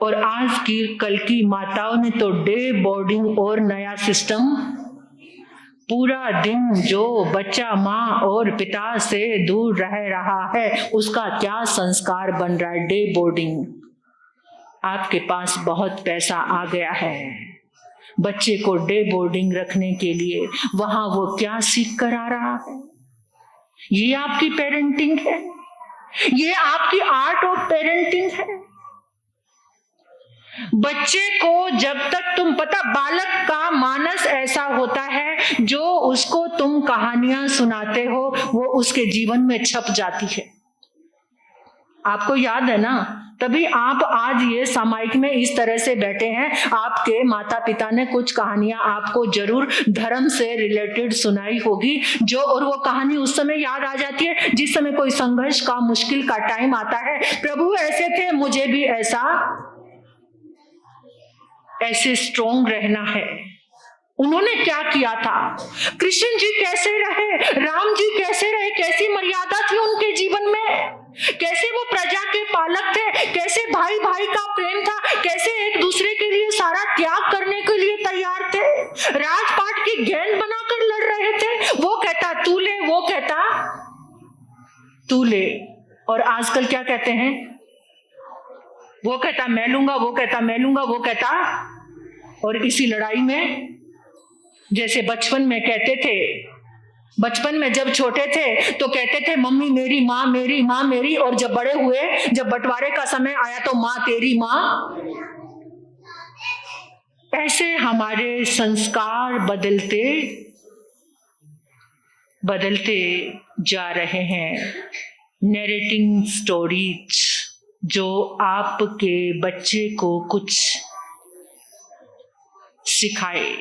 और आज की कल की माताओं ने तो डे बोर्डिंग और नया सिस्टम, पूरा दिन जो बच्चा माँ और पिता से दूर रह रहा है उसका क्या संस्कार बन रहा है। डे बोर्डिंग, आपके पास बहुत पैसा आ गया है, बच्चे को डे बोर्डिंग रखने के लिए वहां वो क्या सीख कर आ रहा है? ये आपकी पेरेंटिंग है? ये आपकी आर्ट ऑफ पेरेंटिंग है? बच्चे को जब तक तुम पता, बालक का मानस ऐसा होता है, जो उसको तुम कहानियां सुनाते हो वो उसके जीवन में छप जाती है। आपको याद है ना, तभी आप आज ये सामायिक में इस तरह से बैठे हैं। आपके माता पिता ने कुछ कहानियां आपको जरूर धर्म से रिलेटेड सुनाई होगी, जो, और वो कहानी उस समय याद आ जाती है जिस समय कोई संघर्ष का, मुश्किल का टाइम आता है। प्रभु ऐसे थे, मुझे भी ऐसे स्ट्रोंग रहना है। उन्होंने क्या किया था? कृष्ण जी कैसे रहे, राम जी कैसे रहे, कैसी मर्यादा थी उनके जीवन में, कैसे वो प्रजा के पालक थे, कैसे भाई भाई का प्रेम था, कैसे एक दूसरे के लिए सारा त्याग करने के लिए तैयार थे, राजपाट की गेंद बनाकर लड़ रहे थे। वो कहता तू ले, वो कहता तू ले। और आजकल क्या कहते हैं? वो कहता मैं लूंगा, वो कहता मैं लूंगा, वो कहता। और इसी लड़ाई में, जैसे बचपन में कहते थे, बचपन में जब छोटे थे तो कहते थे मम्मी मेरी माँ, मेरी माँ मेरी, और जब बड़े हुए, जब बंटवारे का समय आया तो माँ तेरी माँ। ऐसे हमारे संस्कार बदलते बदलते जा रहे हैं। नैरेटिंग स्टोरीज जो आपके बच्चे को कुछ सिखाए,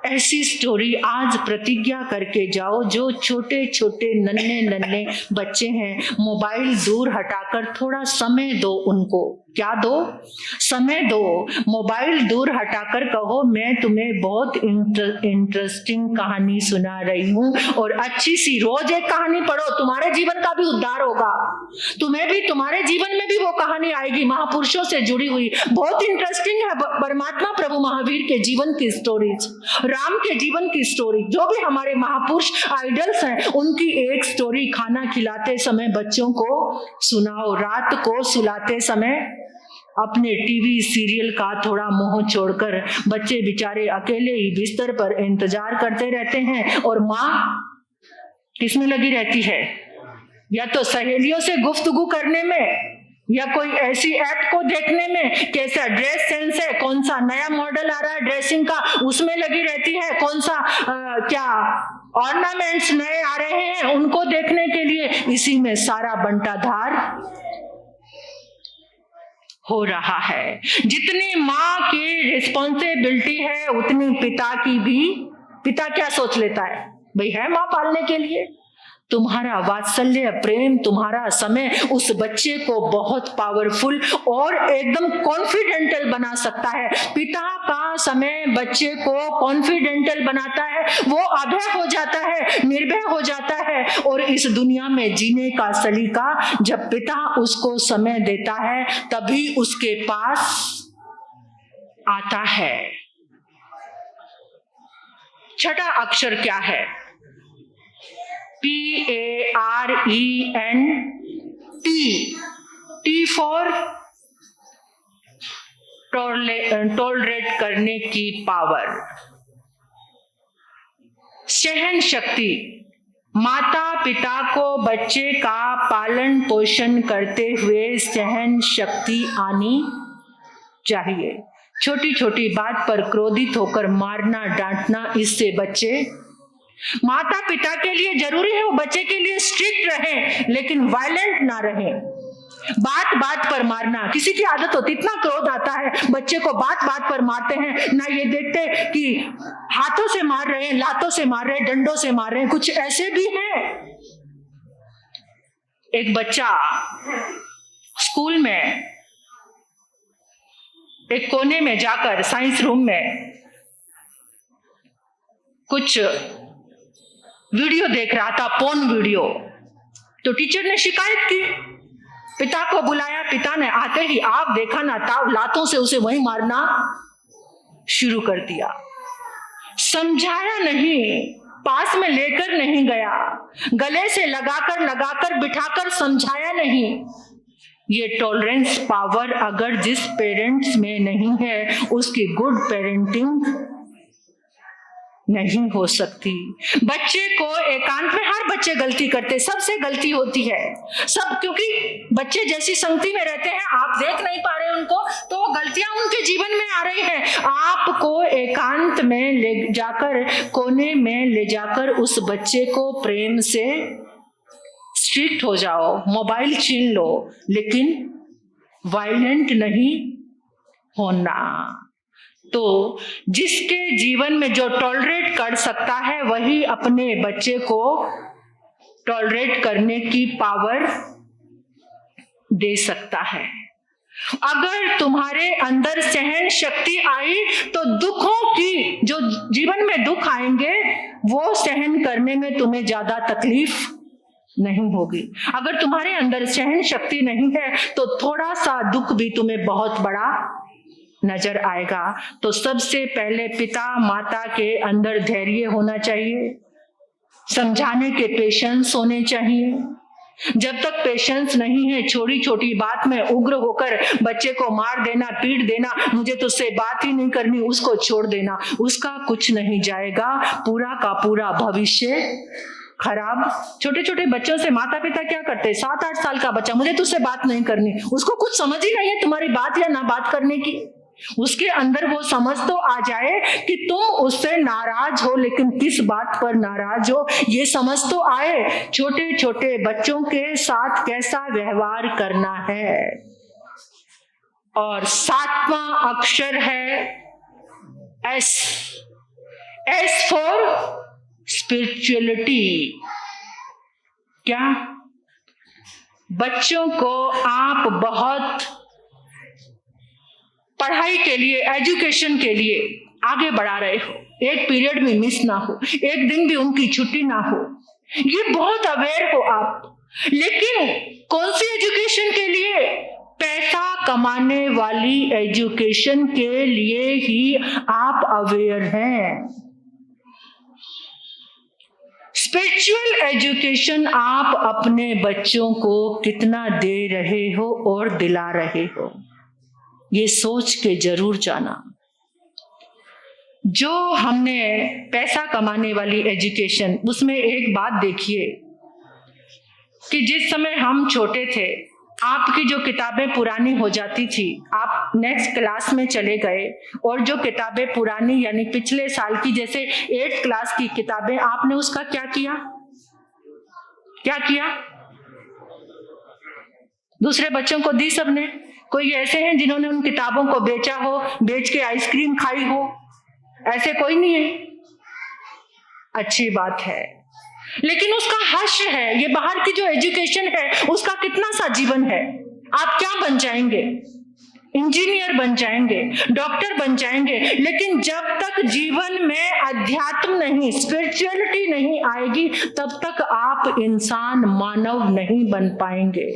ऐसी स्टोरी आज प्रतिज्ञा करके जाओ। जो छोटे छोटे नन्हे नन्हे बच्चे हैं, मोबाइल दूर हटाकर थोड़ा समय दो उनको। क्या दो? समय दो। मोबाइल दूर हटाकर कहो मैं तुम्हें बहुत इंटरेस्टिंग कहानी सुना रही हूँ, और अच्छी सी रोज एक कहानी पढ़ो, तुम्हारे जीवन का भी उद्धार होगा। तुम्हें भी, तुम्हारे जीवन में भी वो कहानी आएगी महापुरुषों से जुड़ी हुई, बहुत इंटरेस्टिंग है। परमात्मा प्रभु महावीर के जीवन की स्टोरीज, राम के जीवन की स्टोरी, जो भी हमारे महापुरुष आइडल्स हैं उनकी एक स्टोरी खाना खिलाते समय बच्चों को सुनाओ। रात को सुलाते समय अपने टीवी सीरियल का थोड़ा मोह छोड़कर, बच्चे बेचारे अकेले ही बिस्तर पर इंतजार करते रहते हैं, और माँ किसमें लगी रहती है? या तो सहेलियों से गुफ्तगू करने में, या कोई ऐसी ऐप को देखने में, कैसा ड्रेस सेंस है, कौन सा नया मॉडल आ रहा है ड्रेसिंग का, उसमें लगी रहती है, कौन सा क्या ऑर्नामेंट्स नए आ रहे हैं उनको देखने के लिए। इसी में सारा बंटाधार हो रहा है। जितनी माँ की रिस्पॉन्सिबिलिटी है उतनी पिता की भी। पिता क्या सोच लेता है, भाई है माँ पालने के लिए। तुम्हारा वात्सल्य, प्रेम, तुम्हारा समय उस बच्चे को बहुत पावरफुल और एकदम कॉन्फिडेंटल बना सकता है। पिता का समय बच्चे को कॉन्फिडेंटल बनाता है, वो अभय हो जाता है, निर्भय हो जाता है और इस दुनिया में जीने का सलीका जब पिता उसको समय देता है तभी उसके पास आता है। छठा अक्षर क्या है? PARENT। T फॉर टॉलरेट करने की पावर, सहन शक्ति। माता पिता को बच्चे का पालन पोषण करते हुए सहन शक्ति आनी चाहिए। छोटी छोटी बात पर क्रोधित होकर मारना डांटना, इससे बच्चे, माता पिता के लिए जरूरी है वो बच्चे के लिए स्ट्रिक्ट रहे लेकिन वायलेंट ना रहे। बात बात पर मारना, किसी की आदत होती, इतना क्रोध आता है बच्चे को बात बात पर मारते हैं, ना ये देखते कि हाथों से मार रहे हैं, लातों से मार रहे हैं, डंडों से मार रहे हैं। कुछ ऐसे भी हैं। एक बच्चा स्कूल में एक कोने में जाकर साइंस रूम में कुछ वीडियो देख रहा था, पोर्न वीडियो। तो टीचर ने शिकायत की, पिता को बुलाया। पिता ने आते ही आप देखा ना, ताव लातों से उसे वहीं मारना शुरू कर दिया। समझाया नहीं, पास में लेकर नहीं गया, गले से लगाकर बिठाकर समझाया नहीं। ये टॉलरेंस पावर अगर जिस पेरेंट्स में नहीं है उसकी गुड पेरेंटिंग नहीं हो सकती। बच्चे को एकांत में, हर बच्चे गलती करते, सबसे गलती होती है सब, क्योंकि बच्चे जैसी संगति में रहते हैं, आप देख नहीं पा रहे उनको, तो वो गलतियां उनके जीवन में आ रही हैं। आपको एकांत में ले जाकर, कोने में ले जाकर उस बच्चे को प्रेम से स्ट्रिक्ट हो जाओ, मोबाइल छीन लो, लेकिन वायलेंट नहीं होना। तो जिसके जीवन में जो टॉलरेट कर सकता है वही अपने बच्चे को टॉलरेट करने की पावर दे सकता है। अगर तुम्हारे अंदर सहन शक्ति आई तो दुखों की, जो जीवन में दुख आएंगे वो सहन करने में तुम्हें ज्यादा तकलीफ नहीं होगी। अगर तुम्हारे अंदर सहन शक्ति नहीं है तो थोड़ा सा दुख भी तुम्हें बहुत बड़ा नजर आएगा। तो सबसे पहले पिता माता के अंदर धैर्य होना चाहिए, समझाने के पेशेंस होने चाहिए। जब तक पेशेंस नहीं है, छोटी छोटी बात में उग्र होकर बच्चे को मार देना, पीट देना, मुझे तो उससे बात ही नहीं करनी, उसको छोड़ देना, उसका कुछ नहीं जाएगा, पूरा का पूरा भविष्य खराब। छोटे छोटे बच्चों से माता पिता क्या करते हैं, 7-8 साल का बच्चा, मुझे तुझसे बात नहीं करनी, उसको कुछ समझ ही नहीं है तुम्हारी बात या ना बात करने की। उसके अंदर वो समझ तो आ जाए कि तुम उससे नाराज हो, लेकिन किस बात पर नाराज हो ये समझ तो आए। छोटे छोटे बच्चों के साथ कैसा व्यवहार करना है। और 7वां अक्षर है एस। S for spirituality. क्या बच्चों को आप बहुत पढ़ाई के लिए, एजुकेशन के लिए आगे बढ़ा रहे हो, एक पीरियड भी मिस ना हो, एक दिन भी उनकी छुट्टी ना हो, ये बहुत अवेयर हो आप। लेकिन कौन सी एजुकेशन के लिए? पैसा कमाने वाली एजुकेशन के लिए ही आप अवेयर हैं। स्पिरिचुअल एजुकेशन आप अपने बच्चों को कितना दे रहे हो और दिला रहे हो, ये सोच के जरूर जाना। जो हमने पैसा कमाने वाली एजुकेशन, उसमें एक बात देखिए कि जिस समय हम छोटे थे, आपकी जो किताबें पुरानी हो जाती थी, आप नेक्स्ट क्लास में चले गए और जो किताबें पुरानी यानी पिछले साल की, जैसे 8th क्लास की किताबें, आपने उसका क्या किया? क्या किया? दूसरे बच्चों को दी सबने, कोई ऐसे हैं जिन्होंने उन किताबों को बेचा हो, बेच के आइसक्रीम खाई हो? ऐसे कोई नहीं है। अच्छी बात है, लेकिन उसका हश्र है, ये बाहर की जो एजुकेशन है उसका कितना सा जीवन है। आप क्या बन जाएंगे? इंजीनियर बन जाएंगे, डॉक्टर बन जाएंगे, लेकिन जब तक जीवन में अध्यात्म नहीं, स्पिरिचुअलिटी नहीं आएगी, तब तक आप इंसान, मानव नहीं बन पाएंगे।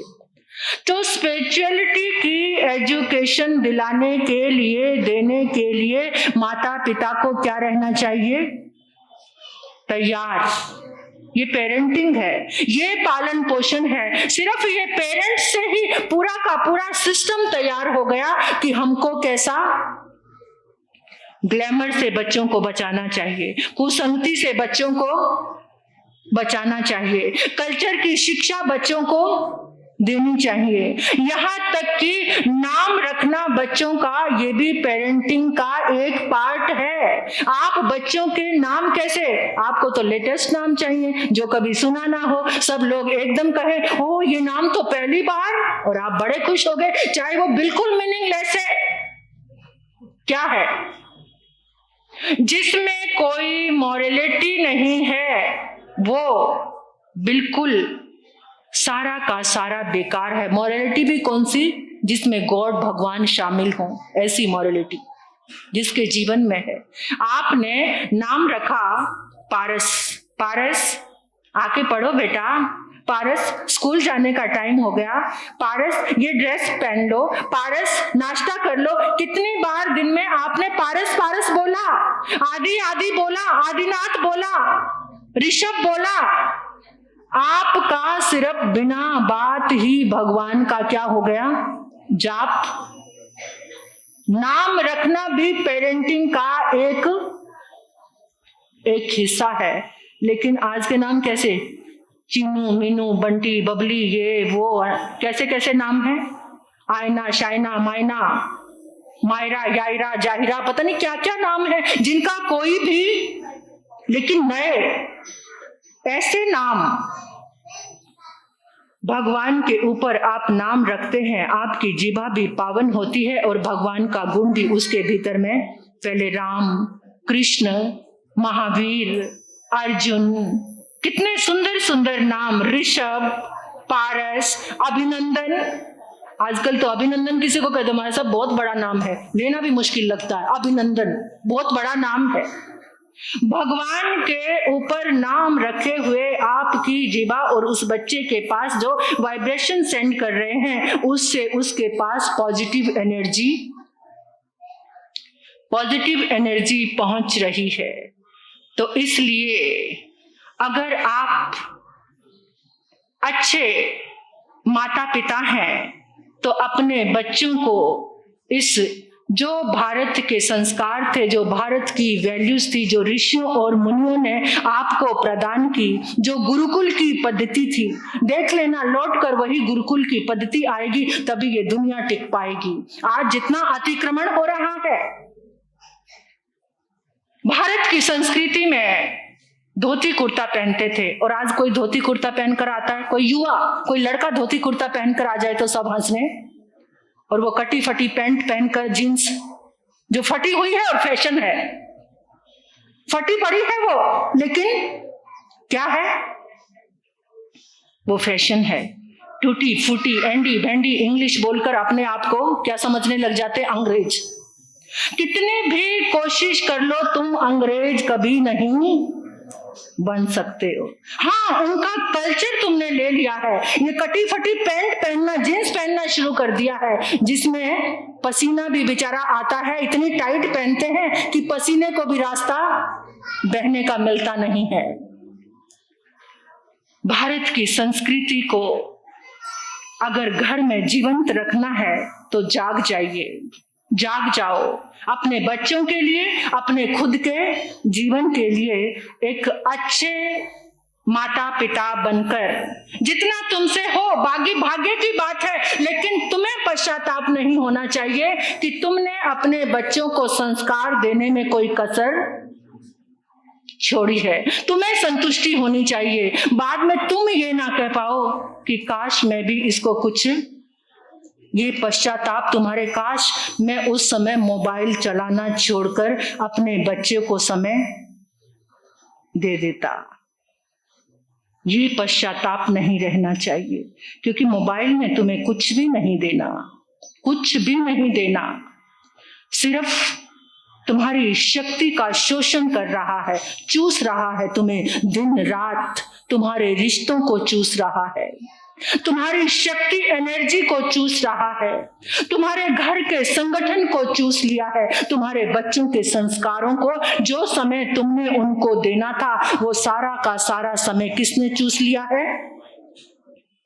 तो स्पिरिचुअलिटी की एजुकेशन दिलाने के लिए, देने के लिए माता पिता को क्या रहना चाहिए? तैयार। ये पेरेंटिंग है, ये पालन पोषण है। सिर्फ ये पेरेंट्स से ही पूरा का पूरा सिस्टम तैयार हो गया कि हमको कैसा ग्लैमर से बच्चों को बचाना चाहिए, कुसंगति से बच्चों को बचाना चाहिए, कल्चर की शिक्षा बच्चों को देनी चाहिए। यहाँ तक कि नाम रखना बच्चों का, ये भी पेरेंटिंग का एक पार्ट है। आप बच्चों के नाम कैसे, आपको तो लेटेस्ट नाम चाहिए जो कभी सुना ना हो, सब लोग एकदम कहे ओ ये नाम तो पहली बार, और आप बड़े खुश हो गए, चाहे वो बिल्कुल मीनिंगलेस है। क्या है? जिसमें कोई मॉरलिटी नहीं है वो बिल्कुल सारा का सारा बेकार है। मॉरलिटी भी कौन सी? जिसमें गॉड, भगवान शामिल हो, ऐसी मॉरलिटी जिसके जीवन में है। आपने नाम रखा पारस। पारस आके पढ़ो बेटा, पारस स्कूल जाने का टाइम हो गया, पारस ये ड्रेस पहन लो, पारस नाश्ता कर लो। कितनी बार दिन में आपने पारस पारस बोला? आदि आदि बोला, आदिनाथ बोला, ऋषभ बोला। आपका सिर्फ बिना बात ही भगवान का क्या हो गया? जाप। नाम रखना भी पेरेंटिंग का एक हिस्सा है। लेकिन आज के नाम कैसे? चीनू, मीनू, बंटी, बबली, ये वो कैसे कैसे नाम है। आयना, शाइना, मायना, मायरा, यायरा, जाहिरा, पता नहीं क्या क्या नाम है जिनका कोई भी, लेकिन नए ऐसे नाम। भगवान के ऊपर आप नाम रखते हैं, आपकी जीभा भी पावन होती है और भगवान का गुण भी उसके भीतर में पहले राम, कृष्ण, महावीर, अर्जुन, कितने सुंदर सुंदर नाम, ऋषभ, पारस, अभिनंदन। आजकल तो अभिनंदन किसी को कहते, हमारा सब बहुत बड़ा नाम है, लेना भी मुश्किल लगता है। अभिनंदन बहुत बड़ा नाम है। भगवान के ऊपर नाम रखे हुए आपकी जीवा और उस बच्चे के पास जो वाइब्रेशन सेंड कर रहे हैं, उससे उसके पास पॉजिटिव एनर्जी पहुंच रही है। तो इसलिए अगर आप अच्छे माता पिता हैं तो अपने बच्चों को इस जो भारत के संस्कार थे, जो भारत की वैल्यूज थी, जो ऋषियों और मुनियों ने आपको प्रदान की, जो गुरुकुल की पद्धति थी, देख लेना लौट कर वही गुरुकुल की पद्धति आएगी, तभी ये दुनिया टिक पाएगी। आज जितना अतिक्रमण हो रहा है, भारत की संस्कृति में धोती कुर्ता पहनते थे और आज कोई धोती कुर्ता पहनकर आता है, कोई युवा, कोई लड़का धोती कुर्ता पहनकर आ जाए तो सब हंसने, और वो कटी फटी पैंट पहनकर, जीन्स जो फटी हुई है और फैशन है, फटी पड़ी है वो, लेकिन क्या है? वो फैशन है। टूटी फूटी एंडी भेंडी इंग्लिश बोलकर अपने आप को क्या समझने लग जाते? अंग्रेज। कितनी भी कोशिश कर लो तुम अंग्रेज कभी नहीं बन सकते हो। हाँ, उनका कल्चर तुमने ले लिया है, ये कटी फटी पैंट पहनना, जींस पहनना शुरू कर दिया है, जिसमें पसीना भी बेचारा आता है, इतनी टाइट पहनते हैं कि पसीने को भी रास्ता बहने का मिलता नहीं है। भारत की संस्कृति को अगर घर में जीवंत रखना है तो जाग जाइए, जाग जाओ। अपने बच्चों के लिए, अपने खुद के जीवन के लिए एक अच्छे माता पिता बनकर, जितना तुमसे हो, बाकी भाग्य की बात है, लेकिन तुम्हें पश्चाताप नहीं होना चाहिए कि तुमने अपने बच्चों को संस्कार देने में कोई कसर छोड़ी है। तुम्हें संतुष्टि होनी चाहिए, बाद में तुम ये ना कह पाओ कि काश मैं भी इसको कुछ ये पश्चाताप तुम्हारे, काश मैं उस समय मोबाइल चलाना छोड़कर अपने बच्चे को समय दे देता। ये पश्चाताप नहीं रहना चाहिए, क्योंकि मोबाइल में तुम्हें कुछ भी नहीं देना, कुछ भी नहीं देना, सिर्फ तुम्हारी शक्ति का शोषण कर रहा है, चूस रहा है तुम्हें दिन रात, तुम्हारे रिश्तों को चूस रहा है, तुम्हारी शक्ति एनर्जी को चूस रहा है, तुम्हारे घर के संगठन को चूस लिया है, तुम्हारे बच्चों के संस्कारों को, जो समय तुमने उनको देना था वो सारा का सारा समय किसने चूस लिया है?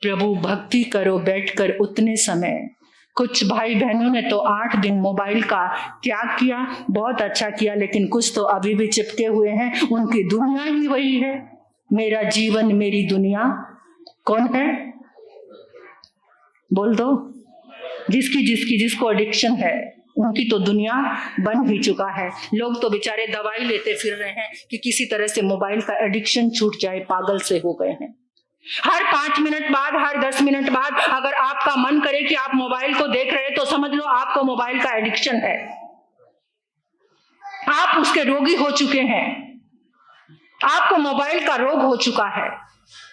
प्रभु भक्ति करो बैठकर उतने समय। कुछ भाई बहनों ने तो 8 दिन मोबाइल का त्याग किया, बहुत अच्छा किया, लेकिन कुछ तो अभी भी चिपके हुए हैं, उनकी दुनिया ही वही है। मेरा जीवन मेरी दुनिया कौन है? बोल दो। जिसको एडिक्शन है उनकी तो दुनिया बन ही चुका है। लोग तो बेचारे दवाई लेते फिर रहे हैं कि किसी तरह से मोबाइल का एडिक्शन छूट जाए, पागल से हो गए हैं। हर 5 मिनट बाद, हर 10 मिनट बाद अगर आपका मन करे कि आप मोबाइल को देख रहे हैं तो समझ लो आपको मोबाइल का एडिक्शन है, आप उसके रोगी हो चुके हैं, आपको मोबाइल का रोग हो चुका है।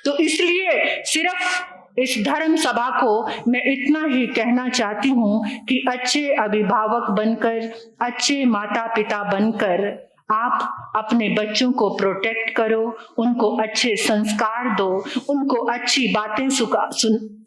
तो इसलिए सिर्फ इस धर्म सभा को मैं इतना ही कहना चाहती हूँ कि अच्छे अभिभावक बनकर, अच्छे माता पिता बनकर आप अपने बच्चों को प्रोटेक्ट करो, उनको अच्छे संस्कार दो, उनको अच्छी बातें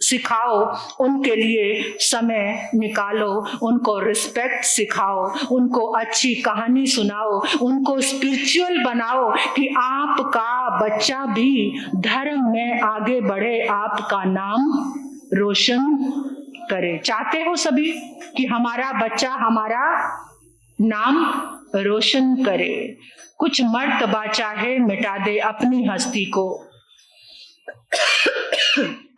सिखाओ, उनके लिए समय निकालो, उनको रिस्पेक्ट सिखाओ, उनको अच्छी कहानी सुनाओ, उनको स्पिरिचुअल बनाओ कि आपका बच्चा भी धर्म में आगे बढ़े, आपका नाम रोशन करे। चाहते हो सभी कि हमारा बच्चा हमारा नाम रोशन करे। कुछ मर्तबा चाहे मिटा दे अपनी हस्ती को,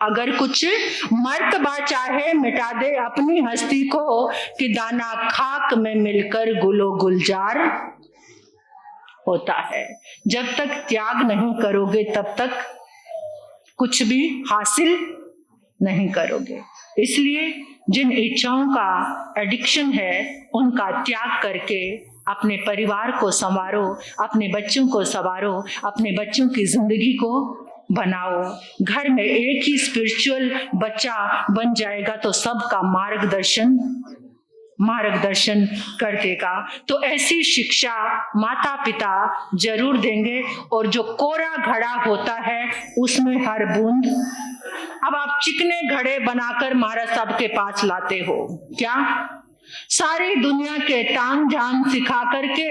अगर कुछ मर्तबा चाहे मिटा दे अपनी हस्ती को, कि दाना खाक में मिलकर गुलो गुलजार होता है। जब तक त्याग नहीं करोगे तब तक कुछ भी हासिल नहीं करोगे। इसलिए जिन इच्छाओं का एडिक्शन है उनका त्याग करके अपने परिवार को संवारो, अपने बच्चों को संवारो, अपने बच्चों की जिंदगी को बनाओ। घर में एक ही स्पिरिचुअल बच्चा बन जाएगा तो सबका मार्गदर्शन कर देगा। तो ऐसी शिक्षा माता पिता जरूर देंगे। और जो कोरा घड़ा होता है उसमें हर बूंद, अब आप चिकने घड़े बनाकर महाराज साहब के पास लाते हो क्या? सारी दुनिया के ताम झाम सिखा करके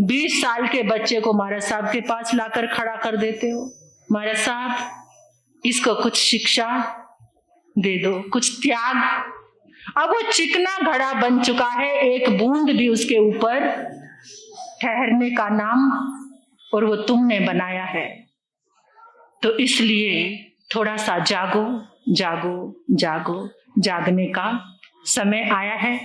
20 साल के बच्चे को महाराज साहब के पास लाकर खड़ा कर देते हो। महाराज साहब इसको कुछ शिक्षा दे दो, कुछ त्याग। अब वो चिकना घड़ा बन चुका है, एक बूंद भी उसके ऊपर ठहरने का नाम, और वो तुमने बनाया है। तो इसलिए थोड़ा सा जागो, जागो, जागो, जागने का समय आया है।